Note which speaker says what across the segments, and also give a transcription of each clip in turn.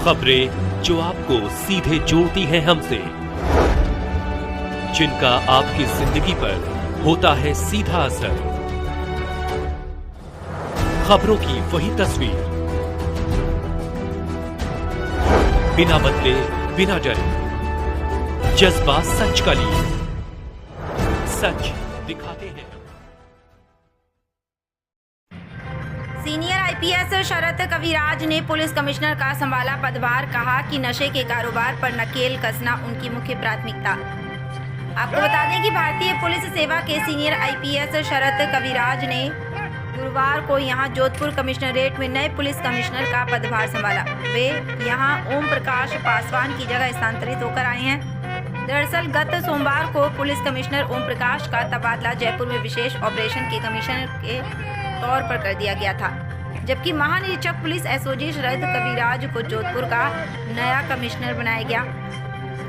Speaker 1: खबरें जो आपको सीधे जोड़ती हैं हमसे, जिनका आपकी जिंदगी पर होता है सीधा असर। खबरों की वही तस्वीर, बिना बदले बिना डरे, जज्बा सच का लिए, सच दिखाते हैं।
Speaker 2: सीनियर आईपीएस शरद कविराज ने पुलिस कमिश्नर का संभाला पदभार। कहा कि नशे के कारोबार पर नकेल कसना उनकी मुख्य प्राथमिकता। आपको बता दें कि भारतीय पुलिस सेवा के सीनियर आईपीएस शरद कविराज ने गुरुवार को यहां जोधपुर कमिश्नरेट में नए पुलिस कमिश्नर का पदभार संभाला। वे यहां ओम प्रकाश पासवान की जगह स्थानांतरित होकर आए हैं। दरअसल गत सोमवार को पुलिस कमिश्नर ओम प्रकाश का तबादला जयपुर में विशेष ऑपरेशन के कमिश्नर के तौर पर कर दिया गया था, जबकि महानिरीक्षक पुलिस एसओजी शरद कविराज को जोधपुर का नया कमिश्नर बनाया गया।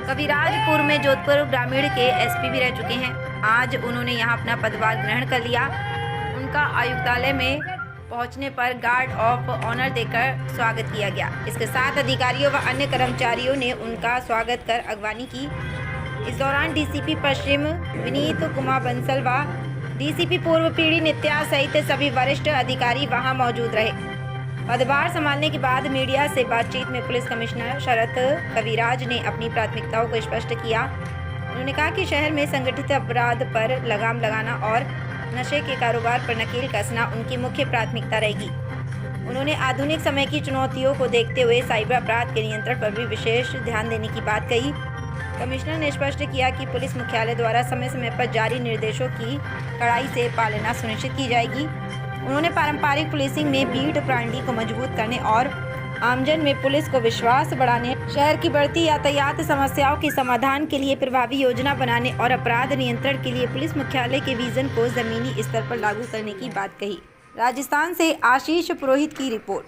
Speaker 2: कविराज पूर्व में जोधपुर ग्रामीण के एसपी भी रह चुके हैं। आज उन्होंने यहां अपना पदभार ग्रहण कर लिया। उनका आयुक्तालय में पहुंचने पर गार्ड ऑफ ऑनर देकर स्वागत किया गया। इसके साथ अधिकारियों व अन्य कर्मचारियों ने उनका स्वागत कर अगवानी की। इस दौरान डीसीपी पश्चिम विनीत कुमार बंसल व डीसीपी पूर्व पीढ़ी नित्या सहित सभी वरिष्ठ अधिकारी वहां मौजूद रहे। पदभार संभालने के बाद मीडिया से बातचीत में पुलिस कमिश्नर शरद कविराज ने अपनी प्राथमिकताओं को स्पष्ट किया। उन्होंने कहा कि शहर में संगठित अपराध पर लगाम लगाना और नशे के कारोबार पर नकेल कसना उनकी मुख्य प्राथमिकता रहेगी। उन्होंने आधुनिक समय की चुनौतियों को देखते हुए साइबर अपराध के नियंत्रण पर भी विशेष ध्यान देने की बात कही। कमिश्नर ने स्पष्ट किया कि पुलिस मुख्यालय द्वारा समय समय पर जारी निर्देशों की कड़ाई से पालना सुनिश्चित की जाएगी। उन्होंने पारंपरिक पुलिसिंग में बीट प्रणाली को मजबूत करने और आमजन में पुलिस को विश्वास बढ़ाने, शहर की बढ़ती यातायात समस्याओं के समाधान के लिए प्रभावी योजना बनाने और अपराध नियंत्रण के लिए पुलिस मुख्यालय के विजन को जमीनी स्तर पर लागू करने की बात कही। राजस्थान से आशीष पुरोहित की रिपोर्ट।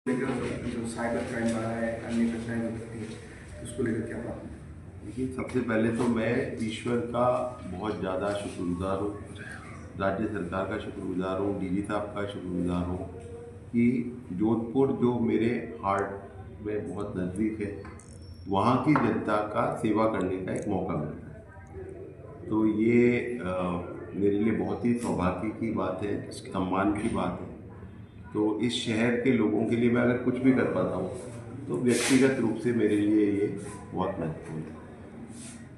Speaker 3: जो साइबर क्राइम बढ़ा है, अन्य घटनाएं हो सकती है, उसको लेकर क्या बात है?
Speaker 4: देखिए, सबसे पहले तो मैं ईश्वर का बहुत ज़्यादा शुक्रगुजार हूँ, राज्य सरकार का शुक्रगुजार हूँ, डीजी साहब का शुक्रगुजार हूँ कि जोधपुर जो मेरे हार्ट में बहुत नज़दीक है, वहाँ की जनता का सेवा करने का एक मौका मिलता है। तो ये मेरे लिए बहुत ही सौभाग्य की बात है, सम्मान की बात है। तो इस शहर के लोगों के लिए मैं अगर कुछ भी कर पाता हूँ तो व्यक्तिगत रूप से मेरे लिए ये बहुत महत्वपूर्ण है।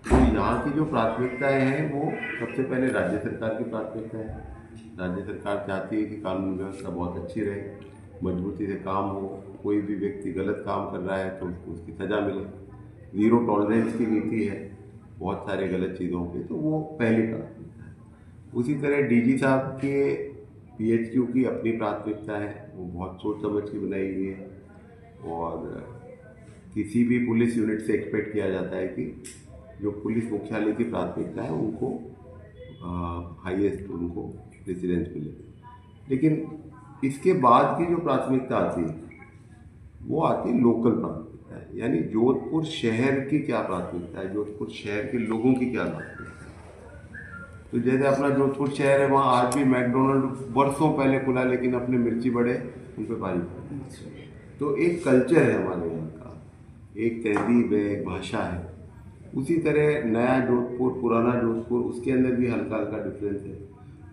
Speaker 4: तो यहाँ की जो प्राथमिकताएं हैं वो सबसे पहले राज्य सरकार की प्राथमिकता है। राज्य सरकार चाहती है कि कानून व्यवस्था बहुत अच्छी रहे, मजबूती से काम हो, कोई भी व्यक्ति गलत काम कर रहा है तो उसको उसकी सज़ा मिले। ज़ीरो टॉलरेंस की नीति है बहुत सारे गलत चीज़ों पे, तो वो पहली प्राथमिकता है। उसी तरह डीजी साहब के पीएचक्यू की अपनी प्राथमिकता है, वो बहुत सोच समझ के बनाई हुई है। और किसी भी पुलिस यूनिट से एक्सपेक्ट किया जाता है कि जो पुलिस मुख्यालय की प्राथमिकता है उनको हाईएस्ट उनको प्रेसिडेंस मिले। लेकिन इसके बाद की जो प्राथमिकता आती है वो आती है लोकल प्राथमिकता है, यानी जोधपुर शहर की क्या प्राथमिकता है, जोधपुर शहर के लोगों की क्या प्राथमिकता है। तो जैसे अपना जोधपुर शहर है, वहाँ आज भी मैकडोनल्ड वर्षों पहले खुला, लेकिन अपने मिर्ची बड़े उन पर भारी पड़े। तो एक कल्चर है हमारे यहाँ का, एक तहजीब है, एक भाषा है। उसी तरह नया जोधपुर, पुराना जोधपुर, उसके अंदर भी हल्का हल्का डिफरेंस है।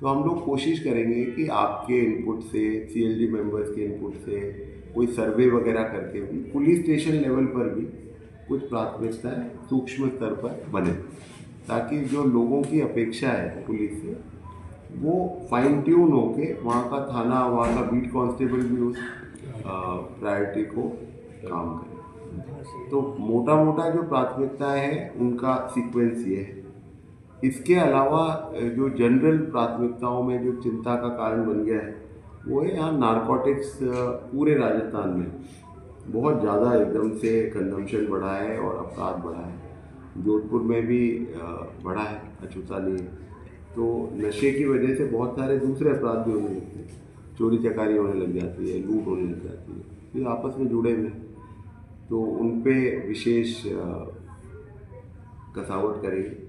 Speaker 4: तो हम लोग कोशिश करेंगे कि आपके इनपुट से, सीएलडी मेंबर्स के इनपुट से, कोई सर्वे वगैरह करके भी पुलिस स्टेशन लेवल पर भी कुछ प्राथमिकताएं सूक्ष्म स्तर पर बने, ताकि जो लोगों की अपेक्षा है पुलिस से वो फाइन ट्यून होके वहाँ का थाना, वहाँ का बीट कांस्टेबल भी उस प्रायोरिटी को काम करे। तो मोटा मोटा जो प्राथमिकताएं हैं उनका सीक्वेंस ये है। इसके अलावा जो जनरल प्राथमिकताओं में जो चिंता का कारण बन गया है वो है यहाँ नारकोटिक्स। पूरे राजस्थान में बहुत ज़्यादा एकदम से कंजम्पशन बढ़ा है और अपराध बढ़ा है। जोधपुर में भी बढ़ा है, अछूता नहीं है। तो नशे की वजह से बहुत सारे दूसरे अपराध भी होने लगते हैं, चोरी चकारी होने लग जाती है, लूट होने लग जाती है, तो आपस में जुड़े हुए हैं। तो उन पे विशेष कसावट करेंगे।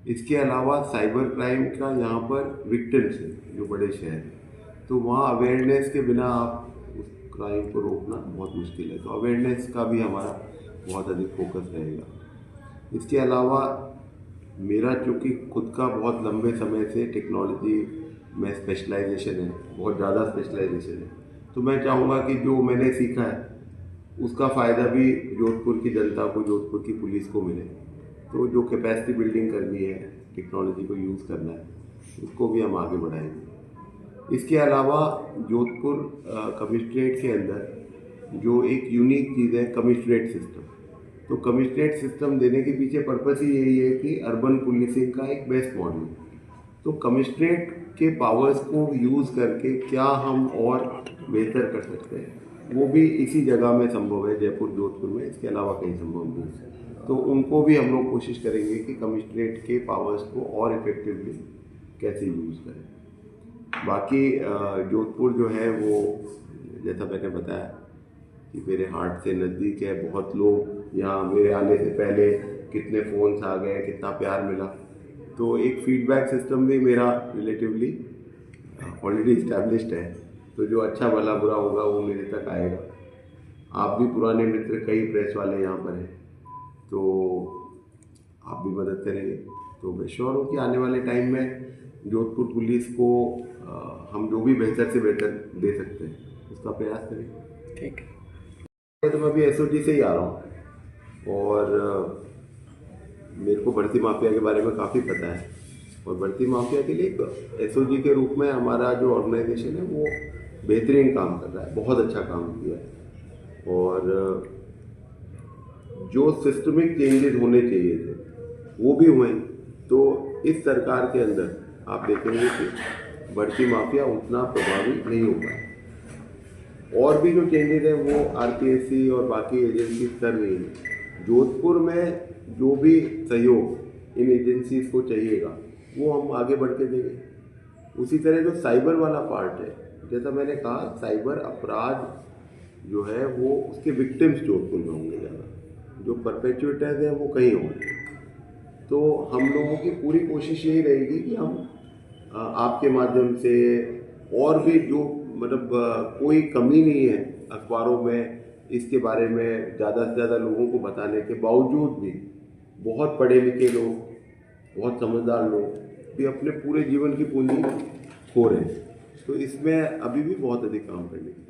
Speaker 4: इसके अलावा साइबर क्राइम का यहाँ पर विक्टिम्स है जो बड़े शहर हैं, तो वहाँ अवेयरनेस के बिना आप क्राइम को रोकना बहुत मुश्किल है। तो अवेयरनेस का भी हमारा बहुत अधिक फोकस रहेगा। इसके अलावा मेरा चूँकि खुद का बहुत लंबे समय से टेक्नोलॉजी में स्पेशलाइजेशन है, बहुत ज़्यादा स्पेशलाइजेशन है, तो मैं चाहूँगा कि जो मैंने सीखा है उसका फ़ायदा भी जोधपुर की जनता को, जोधपुर की पुलिस को मिले। तो जो कैपेसिटी बिल्डिंग करनी है, टेक्नोलॉजी को यूज़ करना है, उसको भी हम आगे बढ़ाएंगे। इसके अलावा जोधपुर कमिश्नरेट के अंदर जो एक यूनिक चीज़ है कमिश्नरेट सिस्टम, तो कमिश्नरेट सिस्टम देने के पीछे पर्पस ही यही है कि अर्बन पुलिसिंग का एक बेस्ट मॉडल। तो कमिश्नरेट के पावर्स को यूज़ करके क्या हम और बेहतर कर सकते हैं, वो भी इसी जगह में संभव है, जयपुर जोधपुर में, इसके अलावा कहीं संभव नहीं है। तो उनको भी हम लोग कोशिश करेंगे कि कमिश्नरेट के पावर्स को और इफेक्टिवली कैसे यूज़ करें। बाकी जोधपुर जो है वो जैसा मैंने बताया कि मेरे हार्ट से नज़दीक है। बहुत लोग यहाँ मेरे आने से पहले कितने फ़ोन्स आ गए, कितना प्यार मिला, तो एक फीडबैक सिस्टम भी मेरा रिलेटिवली ऑलरेडी इस्टेब्लिश्ड है। तो जो अच्छा भला बुरा होगा वो मेरे तक आएगा। आप भी पुराने मित्र, कई प्रेस वाले यहाँ पर हैं, तो आप भी मदद करेंगे। तो मैं श्योर हूँ कि आने वाले टाइम में जोधपुर पुलिस को हम जो भी बेहतर से बेहतर दे सकते हैं उसका प्रयास करेंगे।
Speaker 3: ठीक है।
Speaker 4: तो मैं अभी एसओजी से ही आ रहा हूँ और मेरे को बढ़ती माफिया के बारे में काफ़ी पता है, और बढ़ती माफिया के लिए एसओजी के रूप में हमारा जो ऑर्गेनाइजेशन है वो बेहतरीन काम कर रहा है, बहुत अच्छा काम किया है। और जो सिस्टमिक चेंजेस होने चाहिए थे वो भी हुए। तो इस सरकार के अंदर आप देखेंगे कि बढ़ती माफिया उतना प्रभावी नहीं हो पाया। और भी जो चेंजेस हैं वो आरपीएससी और बाकी एजेंसी कर रही हैं। जोधपुर में जो भी सहयोग इन एजेंसीज को चाहिएगा वो हम आगे बढ़ के देंगे। उसी तरह जो साइबर वाला पार्ट है, जैसा मैंने कहा, साइबर अपराध जो है वो उसके विक्टिम्स जोधपुर में होंगे ज़्यादा, जो परपेचुएटर्स हैं वो कहीं होंगे। तो हम लोगों की पूरी कोशिश यही रहेगी कि हम आपके माध्यम से और भी जो मतलब कोई कमी नहीं है अखबारों में इसके बारे में ज़्यादा से ज़्यादा लोगों को बताने के बावजूद भी बहुत पढ़े लिखे लोग, बहुत समझदार लोग भी अपने पूरे जीवन की पूंजी खो रहे हैं। तो इसमें अभी भी बहुत अधिक काम करने की